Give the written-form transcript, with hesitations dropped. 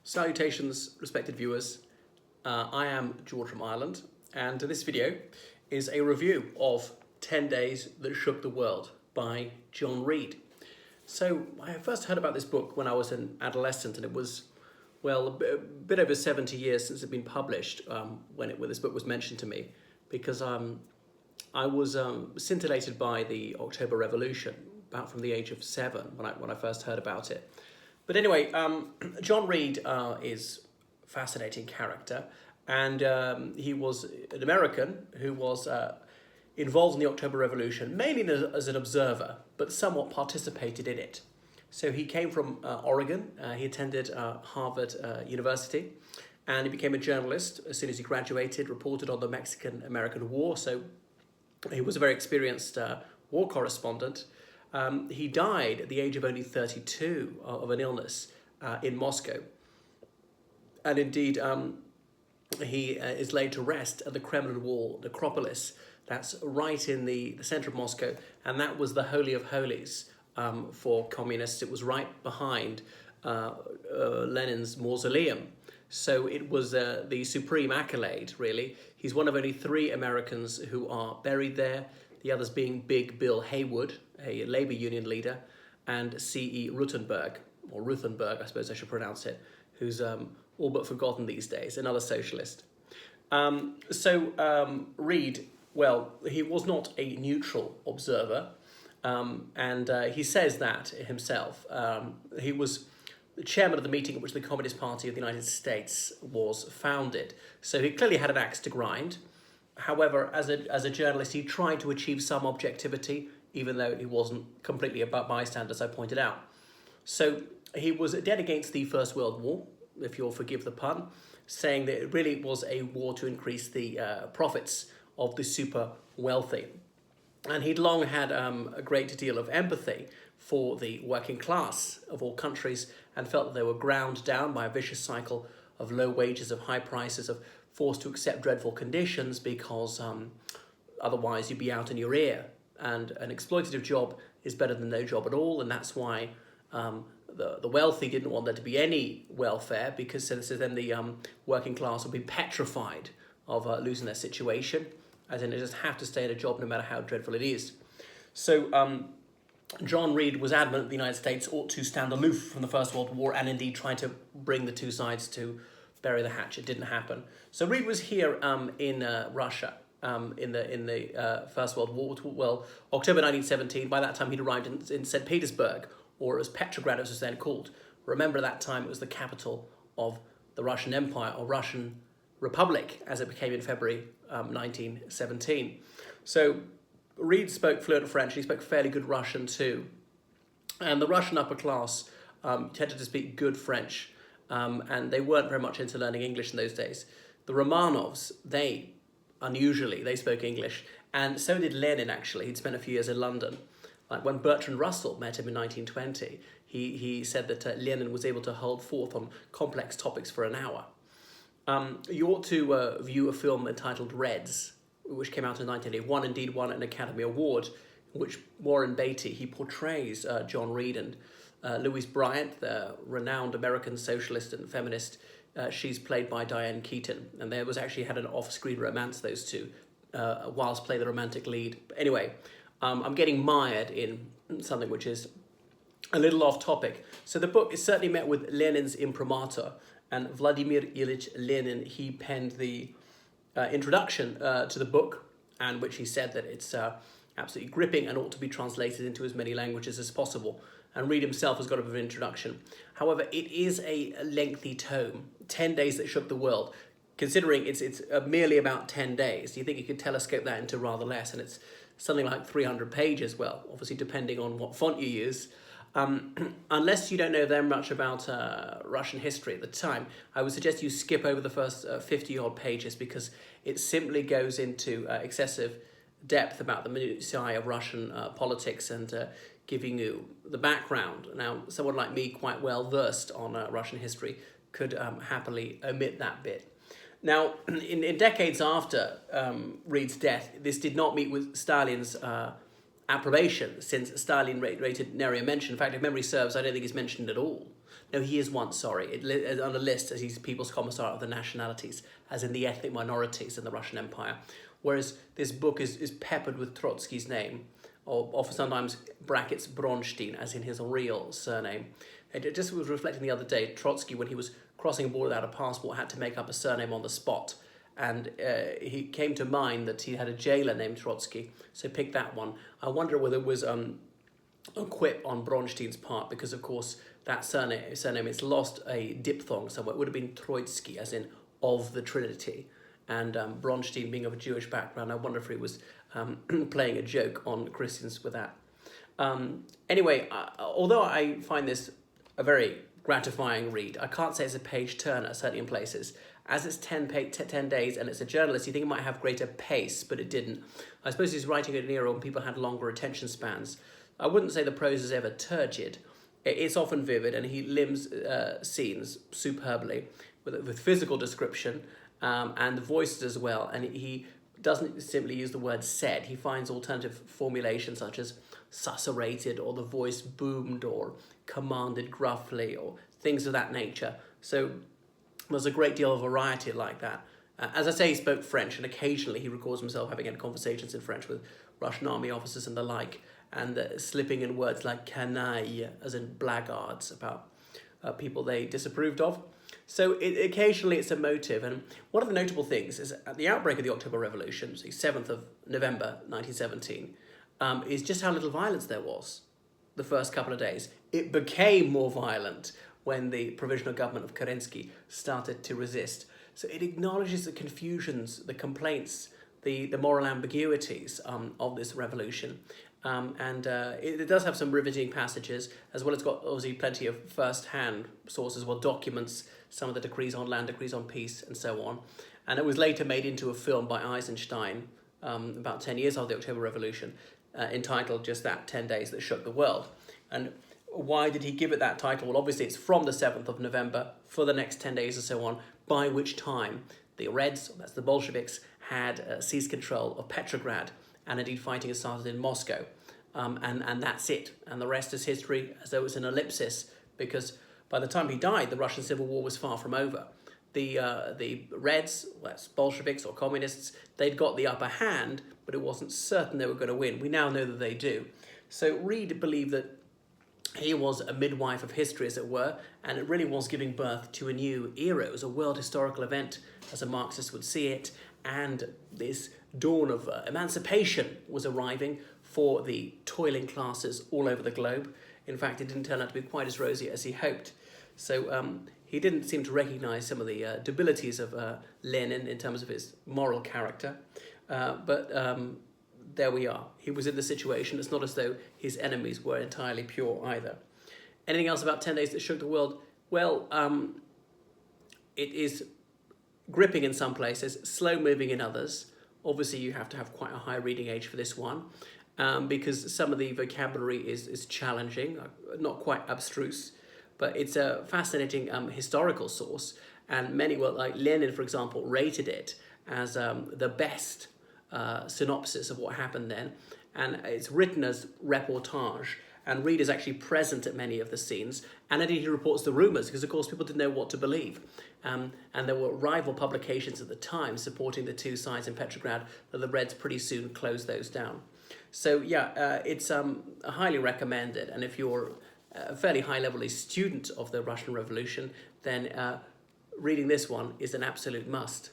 Salutations, respected viewers. I am George from Ireland, and this video is a review of 10 Days That Shook the World by John Reid. So I first heard about this book when I was an adolescent, and it was, well, a bit over 70 years since it had been published when this book was mentioned to me, because I was scintillated by the October Revolution, about from the age of 7 when I first heard about it. But anyway, John Reid is a fascinating character, and he was an American who was involved in the October Revolution, mainly as an observer, but somewhat participated in it. So he came from Oregon. He attended Harvard University, and he became a journalist as soon as he graduated, reported on the Mexican-American War, so he was a very experienced war correspondent. He died at the age of only 32 of an illness in Moscow. And indeed, he is laid to rest at the Kremlin Wall necropolis. That's right in the center of Moscow. And that was the Holy of Holies for communists. It was right behind Lenin's mausoleum. So it was the supreme accolade, really. He's one of only 3 Americans who are buried there. The others being Big Bill Haywood, a Labour Union leader, and C.E. Ruthenberg, or Ruthenberg, I suppose I should pronounce it, who's all but forgotten these days, another socialist. Reid, well, he was not a neutral observer, and he says that himself. He was the chairman of the meeting at which the Communist Party of the United States was founded, so he clearly had an axe to grind. However, as a journalist, he tried to achieve some objectivity, even though he wasn't completely a bystander, as I pointed out. So he was dead against the First World War, if you'll forgive the pun, saying that it really was a war to increase the profits of the super wealthy. And he'd long had a great deal of empathy for the working class of all countries, and felt that they were ground down by a vicious cycle of low wages, of high prices, of forced to accept dreadful conditions because otherwise you'd be out in your ear. And an exploitative job is better than no job at all, and that's why the wealthy didn't want there to be any welfare, because then the working class would be petrified of losing their situation, as in they just have to stay in a job no matter how dreadful it is. So John Reid was adamant that the United States ought to stand aloof from the First World War, and indeed tried to bring the two sides to bury the hatchet. Didn't happen. So Reid was here in Russia in the First World War. Well, October 1917. By that time, he'd arrived in St. Petersburg, or as Petrograd as it was then called. Remember, at that time it was the capital of the Russian Empire, or Russian Republic, as it became in February 1917. So Reid spoke fluent French. He spoke fairly good Russian too, and the Russian upper class tended to speak good French. And they weren't very much into learning English in those days. The Romanovs, they spoke English, and so did Lenin, actually. He'd spent a few years in London. Like when Bertrand Russell met him in 1920, he said that Lenin was able to hold forth on complex topics for an hour. You ought to view a film entitled Reds, which came out in 1981, indeed won an Academy Award, in which Warren Beatty, he portrays John Reid, and Louise Bryant, the renowned American socialist and feminist, she's played by Diane Keaton. And there was actually had an off-screen romance, those two, whilst playing the romantic lead. But anyway, I'm getting mired in something which is a little off topic. So the book is certainly met with Lenin's imprimatur, and Vladimir Ilyich Lenin, he penned the introduction to the book, and which he said that it's absolutely gripping and ought to be translated into as many languages as possible. And Reid himself has got a bit of an introduction. However, it is a lengthy tome, 10 Days That Shook the World. Considering it's merely about 10 days, you think you could telescope that into rather less, and it's something like 300 pages, well, obviously depending on what font you use. Unless you don't know very much about Russian history at the time, I would suggest you skip over the first 50-odd pages, because it simply goes into excessive depth about the minutiae of Russian politics, and giving you the background. Now, someone like me, quite well versed on Russian history, could happily omit that bit. Now, in decades after Reid's death, this did not meet with Stalin's approbation, since Stalin rated nary a mention. In fact, if memory serves, I don't think he's mentioned at all. No, he is one, sorry. On a list as he's People's Commissar of the Nationalities, as in the ethnic minorities in the Russian Empire. Whereas this book is peppered with Trotsky's name, or sometimes brackets Bronstein, as in his real surname. It just was reflecting the other day, Trotsky, when he was crossing a border without a passport, had to make up a surname on the spot. And he came to mind that he had a jailer named Trotsky, so picked that one. I wonder whether it was a quip on Bronstein's part, because of course that surname it's lost a diphthong somewhere. It would have been Troitsky, as in of the Trinity. And Bronstein being of a Jewish background, I wonder if he was playing a joke on Christians with that. Anyway, although I find this a very gratifying read, I can't say it's a page turner, certainly in places. As it's 10 days and it's a journalist, you think it might have greater pace, but it didn't. I suppose he's writing at an era when people had longer attention spans. I wouldn't say the prose is ever turgid. It's often vivid, and he limns scenes superbly with physical description and the voices as well. And he doesn't simply use the word said. He finds alternative formulations such as susurrated, or the voice boomed, or commanded gruffly, or things of that nature. So there's a great deal of variety like that. As I say, he spoke French, and occasionally he records himself having had conversations in French with Russian army officers and the like, and slipping in words like canaille, as in blackguards, about people they disapproved of. So occasionally it's a motive, and one of the notable things is at the outbreak of the October Revolution, the 7th of November 1917, is just how little violence there was the first couple of days. It became more violent when the provisional government of Kerensky started to resist. So it acknowledges the confusions, the complaints, the moral ambiguities of this revolution. It does have some riveting passages, as well as got obviously plenty of first-hand sources, documents, some of the decrees on land, decrees on peace, and so on. And it was later made into a film by Eisenstein about 10 years after the October Revolution, entitled just that, 10 Days That Shook the World. And why did he give it that title? Well, obviously it's from the 7th of November for the next 10 days or so on, by which time the Reds, that's the Bolsheviks, had seized control of Petrograd, and indeed fighting had started in Moscow. And that's it. And the rest is history, as though it was an ellipsis, because by the time he died, the Russian Civil War was far from over. The Reds, that's Bolsheviks or communists, they'd got the upper hand, but it wasn't certain they were going to win. We now know that they do. So Reed believed that he was a midwife of history, as it were, and it really was giving birth to a new era. It was a world historical event, as a Marxist would see it, and this dawn of emancipation was arriving for the toiling classes all over the globe. In fact, it didn't turn out to be quite as rosy as he hoped. So he didn't seem to recognize some of the debilities of Lenin in terms of his moral character. But there we are. He was in the situation. It's not as though his enemies were entirely pure either. Anything else about 10 Days That Shook the World? Well, it is gripping in some places, slow-moving in others. Obviously, you have to have quite a high reading age for this one, because some of the vocabulary is challenging, not quite abstruse, but it's a fascinating historical source. And many, like Lenin, for example, rated it as the best synopsis of what happened then. And it's written as reportage, and Reed is actually present at many of the scenes, and indeed he reports the rumours, because of course people didn't know what to believe. And there were rival publications at the time supporting the two sides in Petrograd, but the Reds pretty soon closed those down. So yeah, it's highly recommended, and if you're a fairly high-level student of the Russian Revolution, then reading this one is an absolute must.